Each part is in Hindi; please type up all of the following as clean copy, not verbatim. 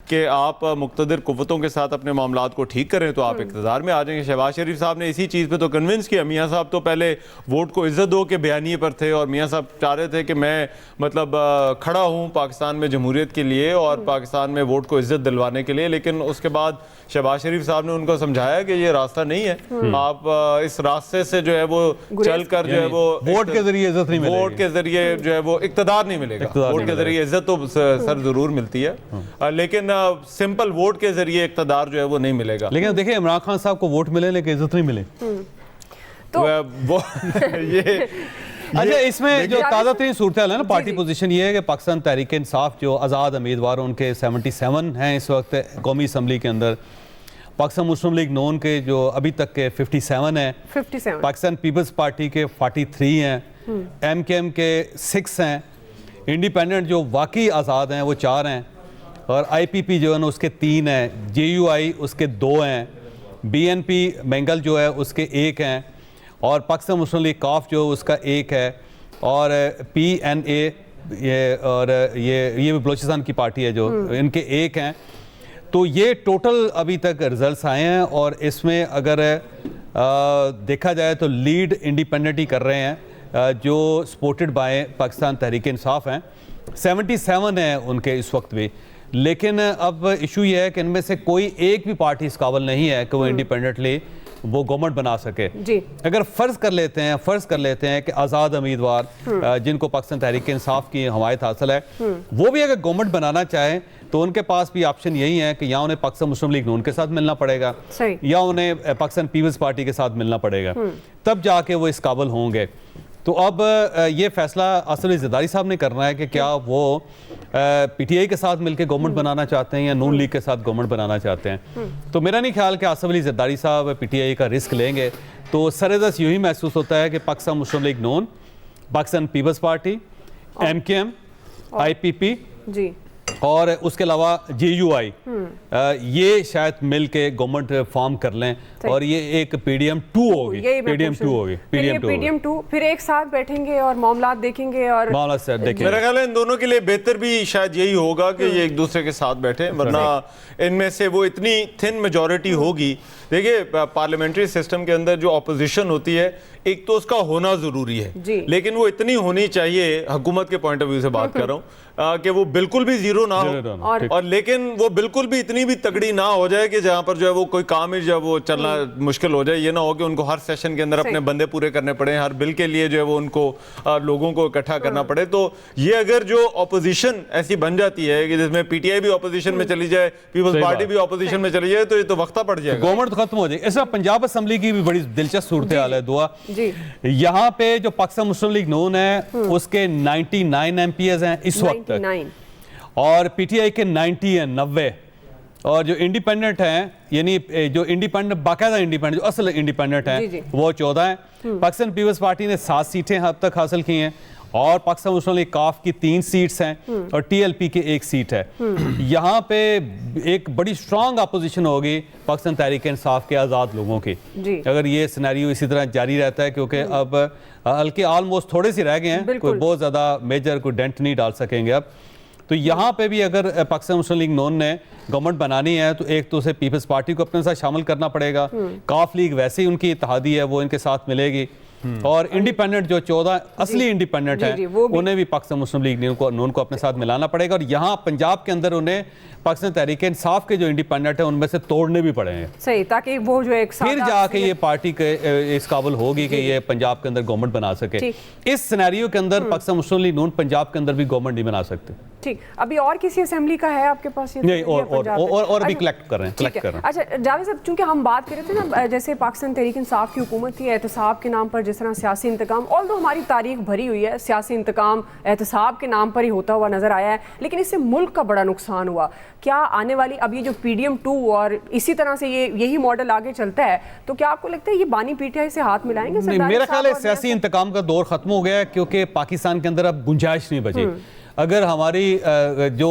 कि आप मुक़्तदिर कुव्वतों के साथ अपने मामलात को ठीक करें तो आप इक़्तिदार में आ जाएंगे। शहबाज शरीफ साहब ने इसी चीज़ पे तो कन्विंस किया। मियाँ साहब तो पहले वोट को इज्जत दो के बयानिए पर थे और मियाँ साहब चाह रहे थे कि मैं मतलब खड़ा हूँ पाकिस्तान में जमहूरियत के लिए और पाकिस्तान में वोट को इज्जत दिलवाने के लिए, लेकिन उसके बाद शहबाज शरीफ साहब ने उनको समझाया कि ये रास्ता नहीं है, आप इस रास्ते से जो है वो चल कर जो है वो वोट के जरिए इज्जत नहीं मिलेगी, वोट के जरिए जो है वो इक़्तिदार नहीं मिलेगा। वोट के जरिए इज्जत तो सर जरूर मिलती है, लेकिन सिंपल वोट के जरिए इक़्तिदार जो है वो नहीं मिलेगा। लेकिन देखिए इमरान खान साहब को वोट मिले लेकिन इज्जत नहीं मिले तो वो ये अच्छा, इसमें जो ताज़ा तरीन सूरत है ना पार्टी पोजीशन ये है कि पाकिस्तान तहरीक इंसाफ जो आज़ाद उम्मीदवार उनके 77 हैं इस वक्त कौमी असम्बली के अंदर। पाकिस्तान मुस्लिम लीग नून के जो अभी तक के 57 हैं, 57, पाकिस्तान पीपल्स पार्टी के 43 हैं, MKM के 6 हैं, इंडिपेंडेंट जो वाकई आज़ाद हैं वो 4 हैं और IPP जो है ना उसके 3 हैं, JUI उसके 2 हैं, BNP बेंगल जो है उसके 1 हैं और पाकिस्तान मुस्लिम लीग काफ जो उसका 1 है और PNA ये और ये भी बलूचिस्तान की पार्टी है जो इनके 1 हैं। तो ये टोटल अभी तक रिजल्ट्स आए हैं और इसमें अगर देखा जाए तो लीड इंडिपेंडेंट ही कर रहे हैं जो सपोर्टेड बाय पाकिस्तान तहरीक इंसाफ हैं। 77 हैं उनके इस वक्त भी, लेकिन अब इशू ये है कि इनमें से कोई एक भी पार्टी इस काबिल नहीं है कि वो इंडिपेंडेंटली वो गवर्नमेंट बना सके जी। अगर फ़र्ज़ कर लेते हैं कि आज़ाद उम्मीदवार जिनको पाकिस्तान तहरीक इंसाफ की हमायत हासिल है वो भी अगर गवर्नमेंट बनाना चाहें तो उनके पास भी ऑप्शन यही है कि या उन्हें पाकिस्तान मुस्लिम लीग नून के साथ मिलना पड़ेगा या उन्हें पाकिस्तान पीपल्स पार्टी के साथ मिलना पड़ेगा, तब जाके वो इस काबिल होंगे। तो अब ये फैसला असद अली ज़रदारी साहब ने करना है कि क्या वो PTI के साथ मिलकर गवर्नमेंट बनाना चाहते हैं या नून लीग के साथ गवर्नमेंट बनाना चाहते हैं। तो मेरा नहीं ख्याल कि असद अली ज़रदारी साहब PTI का रिस्क लेंगे। तो सरदस यूँ ही महसूस होता है कि पाकिस्तान मुस्लिम लीग नून, पाकिस्तान पीपल्स पार्टी, MKM, IPP जी और उसके अलावा JUI ये शायद मिल के गवर्नमेंट फॉर्म कर लें और ये एक PDM 2 होगी, PDM 2 फिर एक साथ बैठेंगे और मामलात देखेंगे और मामलात से देखेंगे। मेरा ख्याल है इन दोनों के लिए बेहतर भी शायद यही होगा कि ये एक दूसरे के साथ बैठे, वरना इनमें से वो इतनी थिन मेजॉरिटी होगी। देखिए पार्लियामेंट्री सिस्टम के अंदर जो अपोजिशन होती है एक तो उसका होना जरूरी है, लेकिन वो इतनी होनी चाहिए, हुकूमत के पॉइंट ऑफ व्यू से बात कर रहा हूँ, कि वो बिल्कुल भी जीरो ना हो और लेकिन वो बिल्कुल भी इतनी भी तगड़ी ना हो जाए कि जहाँ पर जो है वो कोई काम है जो है वो चलना मुश्किल हो जाए। ये ना हो कि उनको हर सेशन के अंदर अपने बंदे पूरे करने पड़े, हर बिल के लिए जो है वो उनको लोगों को इकट्ठा करना पड़े। तो ये अगर जो अपोजिशन ऐसी बन जाती है कि जिसमें PTI भी अपोजिशन में चली जाए, पीपल्स पार्टी भी अपोजिशन में चली जाए, तो ये तो वक्ता पड़ जाएगा, गवर्नमेंट खत्म हो जाएगी। ऐसा पंजाब असेंबली की भी बड़ी दिलचस्प सूरत हाल है दुआ। यहाँ पे जो पाकिस्तान मुस्लिम लीग नून है उसके 99 MPs हैं इस वक्त और PTI के 90 हैं, 90 और जो इंडिपेंडेंट हैं यानी जो इंडिपेंडेंट बाकायदा इंडिपेंडेंट जो असल इंडिपेंडेंट हैं वो 14 हैं। पाकिस्तान पीपल्स पार्टी ने 7 सीटें अब तक हासिल की हैं और पाकिस्तान मुस्लिम लीग काफ की 3 सीट्स हैं और TLP की 1 सीट है। यहाँ पे एक बड़ी स्ट्रांग अपोजिशन होगी पाकिस्तान तहरीक इंसाफ के आज़ाद लोगों की अगर ये सिनेरियो इसी तरह जारी रहता है, क्योंकि अब हल्के ऑलमोस्ट थोड़े से रह गए हैं, कोई बहुत ज़्यादा मेजर कोई डेंट नहीं डाल सकेंगे अब। तो यहाँ पे भी अगर पाकिस्तान मुस्लिम लीग नून ने गवर्नमेंट बनानी है तो एक तो उसे पीपल्स पार्टी को अपने साथ शामिल करना पड़ेगा, काफ लीग वैसे ही उनकी इत्तेहादी है वो इनके साथ मिलेगी और इंडिपेंडेंट जो 14 असली इंडिपेंडेंट हैं उन्हें भी पाकिस्तान मुस्लिम लीग नून को अपने साथ मिलाना पड़ेगा और यहाँ पंजाब के अंदर उन्हें पाकिस्तान तहरीक इंसाफ के जो इंडिपेंडेंट हैं उनमें से तोड़ने भी पड़ेंगे सही, ताकि वो जो एक फिर जाके ये पार्टी के इस काबिल होगी कि ये पंजाब के अंदर गवर्नमेंट बना सके। इस सिनेरियो के अंदर पाकिस्तान मुस्लिम लीग नून पंजाब के अंदर भी गवर्नमेंट नहीं बना सकते। ठीक, अभी और किसी असेंबली का है आपके पास? नहीं, और भी कलेक्ट कर रहे हैं। अच्छा जावेद साहब, चूंकि हम बात कर रहे थे ना जैसे पाकिस्तान तहरीक इंसाफ की हुकूमत थी एहतसाब के नाम पर जिस तरह सियासी इंतकाम, ऑल्दो हमारी तारीख भरी हुई है सियासी इंतकाम एहतसाब के नाम पर ही होता हुआ नजर आया है, लेकिन इससे मुल्क का बड़ा नुकसान हुआ। क्या आने वाली अब ये जो PDM 2 और इसी तरह से यही मॉडल आगे चलता है तो क्या आपको लगता है ये बानी PTI से हाथ मिलाएंगे? मेरा ख्याल है सियासी इंतकाम का दौर खत्म हो गया है क्योंकि पाकिस्तान के अंदर अब गुंजाइश नहीं बची। अगर हमारी जो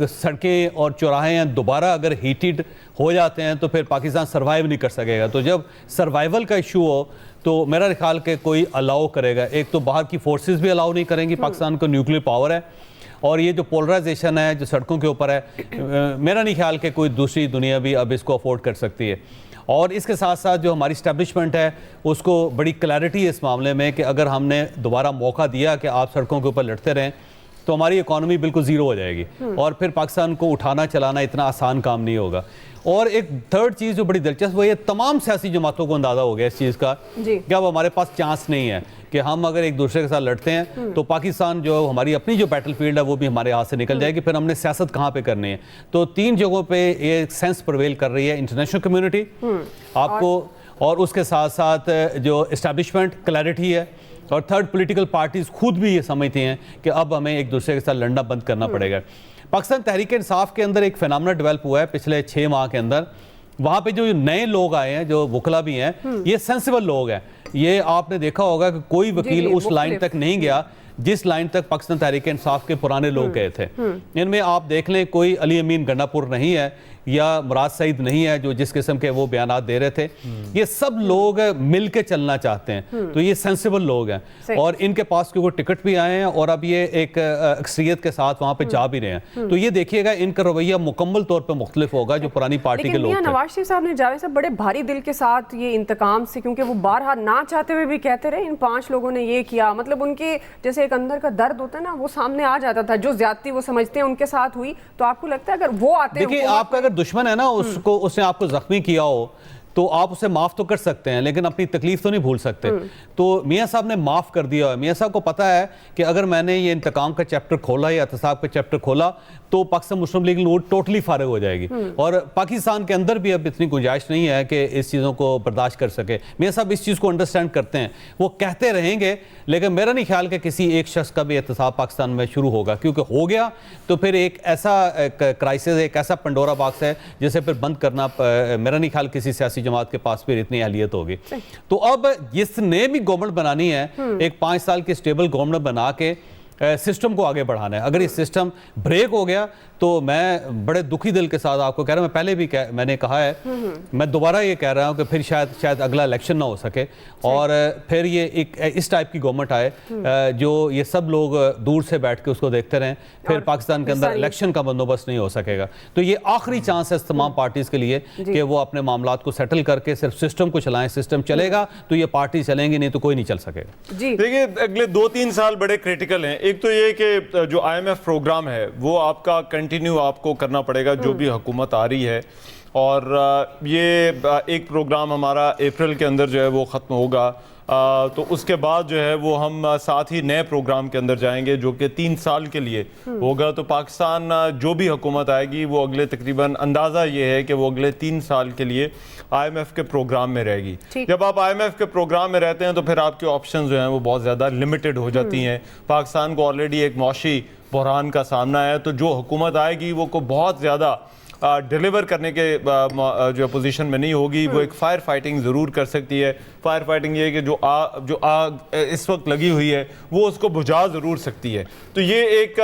सड़कें और चौराहे हैं दोबारा अगर हीटेड हो जाते हैं तो फिर पाकिस्तान सर्वाइव नहीं कर सकेगा। तो जब सर्वाइवल का इशू हो तो मेरा ख्याल के कोई अलाउ करेगा, एक तो बाहर की फोर्सेस भी अलाउ नहीं करेंगी, पाकिस्तान को न्यूक्लियर पावर है और ये जो पोलराइजेशन है जो सड़कों के ऊपर है, मेरा नहीं ख्याल कि कोई दूसरी दुनिया भी अब इसको अफोर्ड कर सकती है। और इसके साथ साथ जो हमारी इस्टेब्लिशमेंट है उसको बड़ी क्लैरिटी है इस मामले में कि अगर हमने दोबारा मौका दिया कि आप सड़कों के ऊपर लड़ते रहें तो हमारी इकॉनमी बिल्कुल ज़ीरो हो जाएगी और फिर पाकिस्तान को उठाना चलाना इतना आसान काम नहीं होगा। और एक थर्ड चीज़ जो बड़ी दिलचस्प वो ये तमाम सियासी जमातों को अंदाज़ा हो गया इस चीज़ का कि अब हमारे पास चांस नहीं है कि हम अगर एक दूसरे के साथ लड़ते हैं तो पाकिस्तान जो हमारी अपनी जो बैटल फील्ड है वो भी हमारे हाथ से निकल जाएगी, फिर हमने सियासत कहाँ पे करनी है। तो 3 जगहों पे ये सेंस प्रिवेल कर रही है, इंटरनेशनल कम्युनिटी आपको और उसके साथ साथ जो इस्टेब्लिशमेंट क्लैरिटी है, और थर्ड पॉलिटिकल पार्टीज खुद भी ये समझती हैं कि अब हमें एक दूसरे के साथ लड़ना बंद करना पड़ेगा। पाकिस्तान तहरीक इंसाफ के अंदर एक फिनोमेना डेवलप हुआ है पिछले 6 माह के अंदर। वहाँ पे जो नए लोग आए हैं जो वकला भी हैं ये सेंसिबल लोग हैं। ये आपने देखा होगा कि कोई वकील उस लाइन तक नहीं गया जिस लाइन तक पाकिस्तान तहरीक इंसाफ के पुराने लोग गए थे। इनमें आप देख लें कोई अली अमीन गन्नापुर नहीं है या मुराद सईद नहीं है जो जिस किस्म के वो बयानात दे रहे थे। ये सब लोग मिल के चलना चाहते हैं, तो ये सेंसिबल लोग हैं और इनके पास क्योंकि टिकट भी आए हैं और अब ये एक अक्सरियत के साथ वहाँ पे जा भी रहे हैं। तो ये देखिएगा इनका रवैया मुकम्मल तौर पर मुख्तलिफ होगा जो पुरानी पार्टी के लोग थे। नवाज शरीफ साहब ने जावेद साहब बड़े भारी दिल के साथ ये इंतकाम से, क्योंकि वो बारहा ना चाहते हुए भी कहते रहे इन 5 लोगों ने ये किया, मतलब उनके जैसे एक अंदर का दर्द होता है ना वो सामने आ जाता था। जो ज्यादती वो समझते हैं उनके साथ हुई, तो आपको लगता है अगर वो आते हैं, देखिए आपका अगर दुश्मन है ना उसको उसने आपको जख्मी किया हो तो आप उसे माफ़ तो कर सकते हैं लेकिन अपनी तकलीफ तो नहीं भूल सकते। तो मियाँ साहब ने माफ़ कर दिया। मियाँ साहब को पता है कि अगर मैंने ये इंतकाम का चैप्टर खोला या एहतसाब का चैप्टर खोला तो पाकिस्तान मुस्लिम लीग नून टोटली फारिग हो जाएगी और पाकिस्तान के अंदर भी अब इतनी गुंजाइश नहीं है कि इस चीज़ों को बर्दाश्त कर सके। मियाँ साहब इस चीज़ को अंडरस्टैंड करते हैं, वो कहते रहेंगे, लेकिन मेरा नहीं ख्याल कि किसी एक शख्स का भी एहतसाब पाकिस्तान में शुरू होगा, क्योंकि हो गया तो फिर एक ऐसा क्राइसिस, एक ऐसा पंडोरा बॉक्स है जिसे फिर बंद करना मेरा नहीं ख्याल किसी सियासी जमात के पास फिर इतनी अहलियत होगी। तो अब जिसने भी गवर्नमेंट बनानी है एक 5 साल की स्टेबल गवर्नमेंट बना के सिस्टम को आगे बढ़ाना है। अगर ये सिस्टम ब्रेक हो गया तो मैं बड़े दुखी दिल के साथ आपको कह रहा हूँ, मैं पहले भी मैंने कहा है, मैं दोबारा ये कह रहा हूँ कि फिर शायद अगला इलेक्शन ना हो सके और फिर ये एक इस टाइप की गवर्नमेंट आए जो ये सब लोग दूर से बैठ के उसको देखते रहें, फिर पाकिस्तान के अंदर इलेक्शन का बंदोबस्त नहीं हो सकेगा। तो ये आखिरी चांस है तमाम पार्टीज के लिए कि वो अपने मामलात को सेटल करके सिर्फ सिस्टम को चलाएं। सिस्टम चलेगा तो ये पार्टी चलेंगी, नहीं तो कोई नहीं चल सकेगा। देखिए अगले 2-3 साल बड़े क्रिटिकल हैं। एक तो ये कि जो IMF प्रोग्राम है वो आपका कंटिन्यू आपको करना पड़ेगा जो भी हुकूमत आ रही है, और ये एक प्रोग्राम हमारा अप्रैल के अंदर जो है वो ख़त्म होगा। तो उसके बाद जो है वो हम साथ ही नए प्रोग्राम के अंदर जाएंगे जो कि 3 साल के लिए होगा। तो पाकिस्तान जो भी हुकूमत आएगी वो अगले तकरीबन अंदाज़ा ये है कि वो अगले 3 साल के लिए IMF के प्रोग्राम में रहेगी। जब आप IMF के प्रोग्राम में रहते हैं तो फिर आपके ऑप्शन जो हैं वो बहुत ज़्यादा लिमिटेड हो जाती हैं। पाकिस्तान को ऑलरेडी एक मौशी बहरान का सामना है, तो जो हुकूमत आएगी वो को बहुत ज़्यादा डिलीवर करने के जो पोजीशन में नहीं होगी। वो एक फायर फाइटिंग ज़रूर कर सकती है। फायर फाइटिंग ये है कि जो आग इस वक्त लगी हुई है वो उसको बुझा ज़रूर सकती है। तो ये एक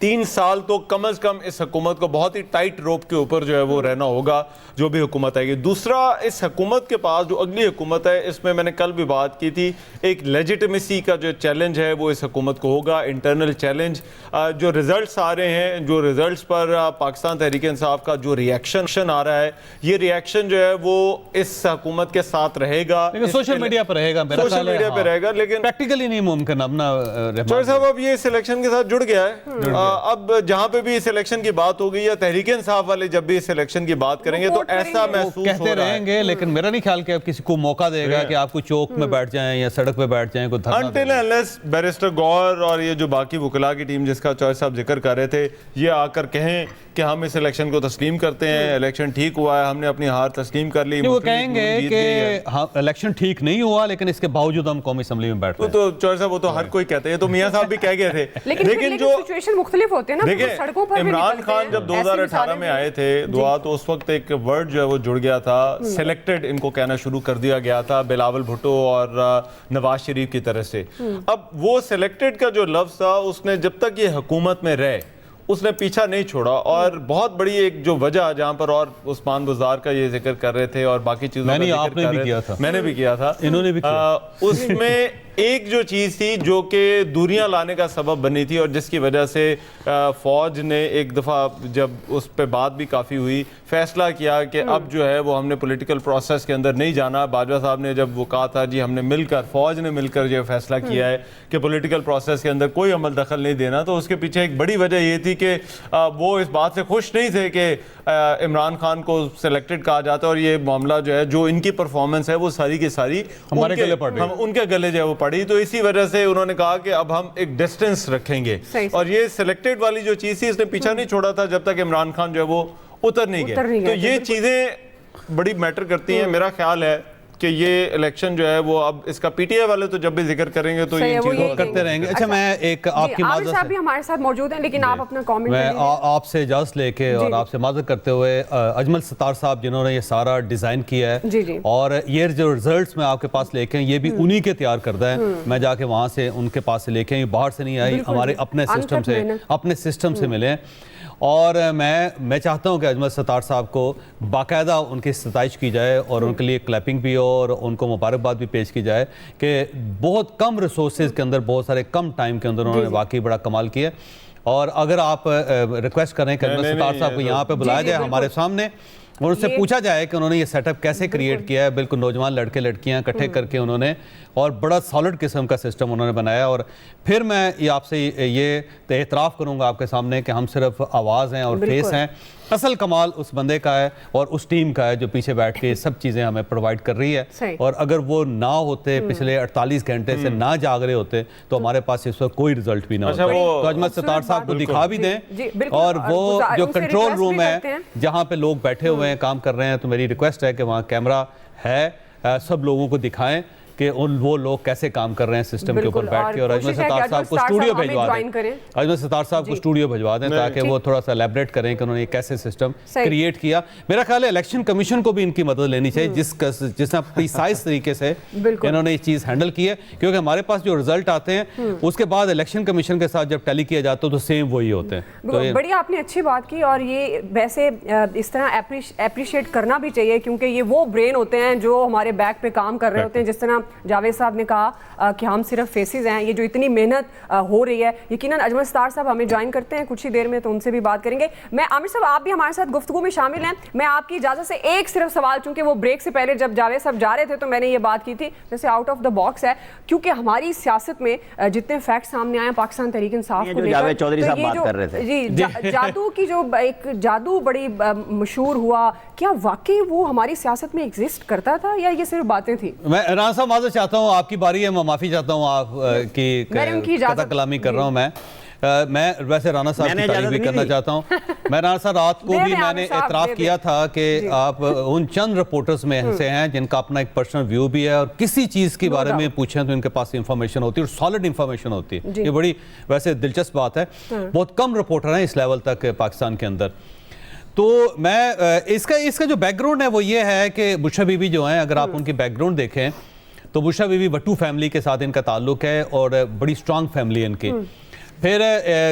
3 साल तो कम अज़ कम इस हुकूमत को बहुत ही टाइट रोप के ऊपर जो है वो रहना होगा जो भी हुकूमत आएगी। दूसरा, इस हुकूमत के पास जो अगली हुकूमत है इसमें मैंने कल भी बात की थी, एक लेजिटिमेसी का जो चैलेंज है वो इस हुकूमत को होगा, इंटरनल चैलेंज। जो रिजल्ट्स आ रहे हैं, जो रिजल्ट्स पर पाकिस्तान तहरीक इंसाफ का जो रिएक्शन आ रहा है, ये रिएक्शन जो है वो इस हुकूमत के साथ रहेगा, लेकिन सोशल मीडिया पर रहेगा, सोशल मीडिया पर रहेगा, लेकिन प्रैक्टिकली नहीं मुमकिन। अपना चौधरी साहब अब ये सिलेक्शन के साथ जुड़ गया है। अब जहां पे भी इस इलेक्शन की बात होगी या तहरीक इंसाफ वाले जब भी इस इलेक्शन की बात करेंगे तो ऐसा महसूस कहते रहेंगे, लेकिन मेरा नहीं ख्याल कि अब किसी को मौका देगा कि आपको चौक में बैठ जाएं या सड़क पे बैठ जाएं। अनटिल अनलेस बैरिस्टर गौर और ये जो बाकी वकला की टीम जिसका चौधरी साहब जिक्र कर रहे थे ये आकर कहें कि हम इस इलेक्शन को तस्लीम करते हैं, इलेक्शन ठीक हुआ है, हमने अपनी हार तस्लीम कर ली, वो कहेंगे कि हाँ इलेक्शन ठीक नहीं हुआ लेकिन इसके बावजूद हम कौमी असम्बली में बैठते हैं। तो चौधरी साहब वो तो हर कोई कहते हैं, तो मियां साहब भी कह गए थे। लेकिन जो सिचुएशन मुख्तलिफ होते हैं ना, देखिए इमरान खान जब 2018 में आए थे दुआ, तो उस वक्त एक वर्ड जो है वो जुड़ गया था, सिलेक्टेड इनको कहना शुरू कर दिया गया था बिलावल भुट्टो और नवाज शरीफ की तरफ से। अब वो सिलेक्टेड का जो लफ्ज था उसने जब तक ये हुकूमत में रहे उसने पीछा नहीं छोड़ा। और बहुत बड़ी एक जो वजह जहां पर और उस्मान बुज़दार का ये जिक्र कर रहे थे और बाकी चीजों आपने भी किया था, मैंने भी किया था, इन्होंने भी किया। उसमें एक जो चीज़ थी जो कि दूरियां लाने का सबब बनी थी और जिसकी वजह से फ़ौज ने एक दफ़ा जब उस पर बात भी काफ़ी हुई, फैसला किया कि अब जो है वो हमने पॉलिटिकल प्रोसेस के अंदर नहीं जाना। बाजवा साहब ने जब वो कहा था जी हमने मिलकर, फ़ौज ने मिलकर जो फैसला किया है कि पॉलिटिकल प्रोसेस के अंदर कोई अमल दखल नहीं देना, तो उसके पीछे एक बड़ी वजह ये थी कि वो इस बात से खुश नहीं थे कि इमरान खान को सिलेक्टेड कहा जाता है और ये मामला जो है, जो इनकी परफॉर्मेंस है वो सारी की सारी हमारे गले पड़ रही है। उनके गले जो है वो पड़ी। तो इसी वजह से उन्होंने कहा कि अब हम एक डिस्टेंस रखेंगे और ये सिलेक्टेड वाली जो चीज़ थी इसने पीछा नहीं छोड़ा था जब तक इमरान खान जो है वो उतर नहीं गए। तो ये चीज़ें बड़ी मैटर करती हैं। मेरा ख्याल है कि ये इलेक्शन जो है वो अब इसका पीटीआई वाले तो जब भी जिक्र करेंगे तो ये चीज़ों करते रहेंगे। अच्छा, मैं एक आपकी आमिर साहब भी हमारे साथ मौजूद हैं, लेकिन आप अपना कमेंट मैं आपसे इजाज़त लेके और आपसे माजरत करते हुए, अजमल सत्तार साहब जिन्होंने ये सारा डिज़ाइन किया है जी। और ये जो रिजल्ट्स मैं आपके पास लेके ये भी उन्हीं के तैयार करता है। मैं जाके वहाँ से उनके पास से लेके, बाहर से नहीं आई, हमारे अपने सिस्टम से मिले। और मैं चाहता हूं कि अजमल सत्तार साहब को बाकायदा उनकी सताइश की जाए और उनके लिए क्लैपिंग भी हो और उनको मुबारकबाद भी पेश की जाए कि बहुत कम रिसोर्सेज के अंदर, बहुत सारे कम टाइम के अंदर उन्होंने वाकई बड़ा कमाल किया। और अगर आप रिक्वेस्ट करें कि अजमल सत्तार साहब को यहाँ पे बुलाया जाए हमारे सामने और उनसे पूछा जाए कि उन्होंने ये सेटअप कैसे क्रिएट किया है, बिल्कुल नौजवान लड़के लड़कियां इकट्ठे करके उन्होंने, और बड़ा सॉलिड किस्म का सिस्टम उन्होंने बनाया। और फिर मैं ये आपसे ये एतराफ़ करूंगा आपके सामने कि हम सिर्फ आवाज़ हैं और फेस हैं। असल कमाल उस बंदे का है और उस टीम का है जो पीछे बैठ के सब चीज़ें हमें प्रोवाइड कर रही है। और अगर वो ना होते, पिछले 48 घंटे से ना जाग रहे होते, तो हमारे पास इस वक्त कोई रिजल्ट भी ना होता। तो अजमल सत्तार साहब को दिखा भी दें। और वो जो कंट्रोल रूम है जहाँ पे लोग बैठे हुए हैं, काम कर रहे हैं, तो मेरी रिक्वेस्ट है कि वहाँ कैमरा है, सब लोगों को दिखाएं कि वो लोग कैसे काम कर रहे हैं सिस्टम के ऊपर बैठ के। और अजमल सत्तार साहब को स्टूडियो भिजवा दें, अजमल सत्तार साहब को स्टूडियो भिजवा दें ताकि वो थोड़ा सा एलैबोरेट करें कि उन्होंने कैसे सिस्टम क्रिएट किया। मेरा ख्याल है इलेक्शन कमीशन को भी इनकी मदद लेनी चाहिए, जिसने प्रिसाइज तरीके से इन्होंने ये चीज़ हैंडल की है, क्योंकि हमारे पास जो रिजल्ट आते हैं उसके बाद इलेक्शन कमीशन के साथ जब टैली किया जाता है तो सेम वही होते हैं। तो बड़ी आपने अच्छी बात की और ये वैसे इस तरह एप्रिशिएट करना भी चाहिए, क्योंकि ये वो ब्रेन होते हैं जो हमारे बैक पे काम कर रहे होते हैं। जिस तरह जावेद साहब ने कहा कि हम सिर्फ फेसेस हैं, ये जो इतनी मेहनत हो रही है, यकीनन अजमल सत्तार साहब हमें ज्वाइन करते हैं कुछ ही देर में, तो उनसे भी बात करेंगे। मैं आमिर साहब, आप भी हमारे साथ गुफ्तगू में शामिल हैं। मैं आपकी इजाज़त से एक सिर्फ सवाल, चूंकि वो ब्रेक से पहले जब जावेद साहब जा रहे थे तो मैंने ये बात की थी, जैसे आउट ऑफ द बॉक्स है, क्योंकि हमारी सियासत में जितने फैक्ट सामने आए पाकिस्तान तहरीक इंसाफ को लेकर, चौधरी साहब बात कर रहे थे जी, जादू की जो एक जादू बड़ी मशहूर हुआ, क्या वाकई वो हमारी सियासत में एग्जिस्ट करता था या ये सिर्फ बातें थी? मैं राना साहब माजूद चाहता हूँ, आपकी बारी है, मैं माफ़ी चाहता हूँ आप की कथा कलामी कर रहा हूँ। मैं वैसे राना साहब की तारीफ भी करना चाहता हूँ। मैं राना साहब, रात को भी मैंने एतराफ़ किया था कि आप उन चंद रिपोर्टर्स में से हैं जिनका अपना एक पर्सनल व्यू भी है और किसी चीज़ के बारे में पूछें तो इनके पास इंफॉर्मेशन होती है और सॉलिड इंफॉर्मेशन होती है। ये बड़ी वैसे दिलचस्प बात है। बहुत कम रिपोर्टर हैं इस लेवल तक पाकिस्तान के अंदर। तो मैं इसका जो बैकग्राउंड है वो ये है कि बुशरा बीबी जो हैं, अगर आप उनकी बैकग्राउंड देखें तो बुशरा बीबी भट्टू फैमिली के साथ इनका ताल्लुक है और बड़ी स्ट्रांग फैमिली है इनकी। फिर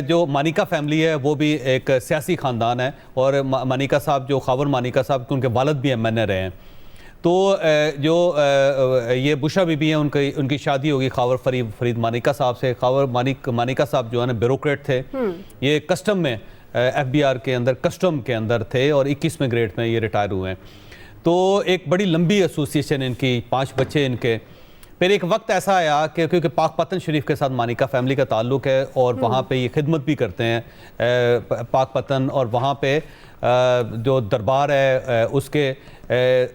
जो मानिका फैमिली है वो भी एक सियासी ख़ानदान है और मानिका साहब, जो खावर मानिका साहब, उनके वालिद भी MNA रहे हैं। तो जो ये बुशरा बीबी हैं, उनकी शादी होगी खावर फरीद मानिका साहब से। खावर मानिका साहब जो है ना ब्यूरोक्रेट थे, ये कस्टम में FBR के अंदर कस्टम के अंदर थे और 21वें ग्रेड में ये रिटायर हुए हैं। तो एक बड़ी लंबी एसोसिएशन इनकी, 5 बच्चे इनके। फिर एक वक्त ऐसा आया कि क्योंकि पाक पतन शरीफ के साथ मानिका फैमिली का ताल्लुक है और वहाँ पे ये खिदमत भी करते हैं पाक पतन, और वहाँ पे जो दरबार है उसके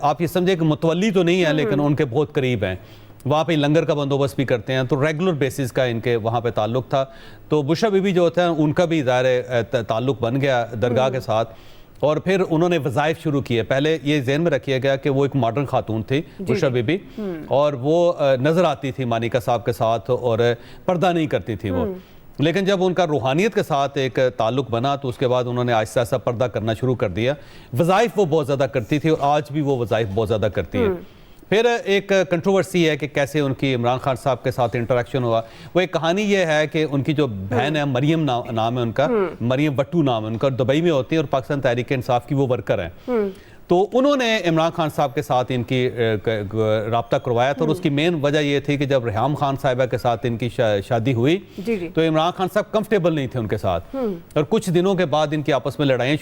आप ये समझे कि मुतवल्ली तो नहीं है लेकिन उनके बहुत करीब हैं। वहाँ पे लंगर का बंदोबस्त भी करते हैं, तो रेगुलर बेसिस का इनके वहाँ पे ताल्लुक था। तो बुशरा बीबी जो होता है उनका भी ज़ाहिर ताल्लुक बन गया दरगाह के साथ, और फिर उन्होंने वज़ाइफ शुरू किए। पहले ये ज़हन में रखिए गया कि वो एक मॉडर्न खातून थी बुशरा बीबी, और वो नज़र आती थी मानिका साहब के साथ और पर्दा नहीं करती थी वो। लेकिन जब उनका रूहानियत के साथ एक ताल्लुक बना तो उसके बाद उन्होंने आहिस्ता आहिस्ता पर्दा करना शुरू कर दिया। वज़ाइफ वो बहुत ज़्यादा करती थी और आज भी वो वज़ाइफ बहुत ज़्यादा करती है। फिर एक कंट्रोवर्सी है कि कैसे उनकी इमरान खान साहब के साथ इंटरेक्शन हुआ। वो एक कहानी ये है कि उनकी जो बहन है, मरियम नाम है उनका, मरियम भट्टू नाम है उनका, दुबई में होती है और पाकिस्तान तहरीक इंसाफ की वो वर्कर हैं। तो उन्होंने इमरान खान साहब के साथ इनकी रब्ता करवाया था और उसकी मेन वजह ये थी कि जब रेहाम खान साहिबा के साथ इनकी शादी हुई जी जी। तो इमरान खान साहब कंफर्टेबल नहीं थे उनके साथ और कुछ दिनों के बाद इनकी आपस में लड़ाइयाँ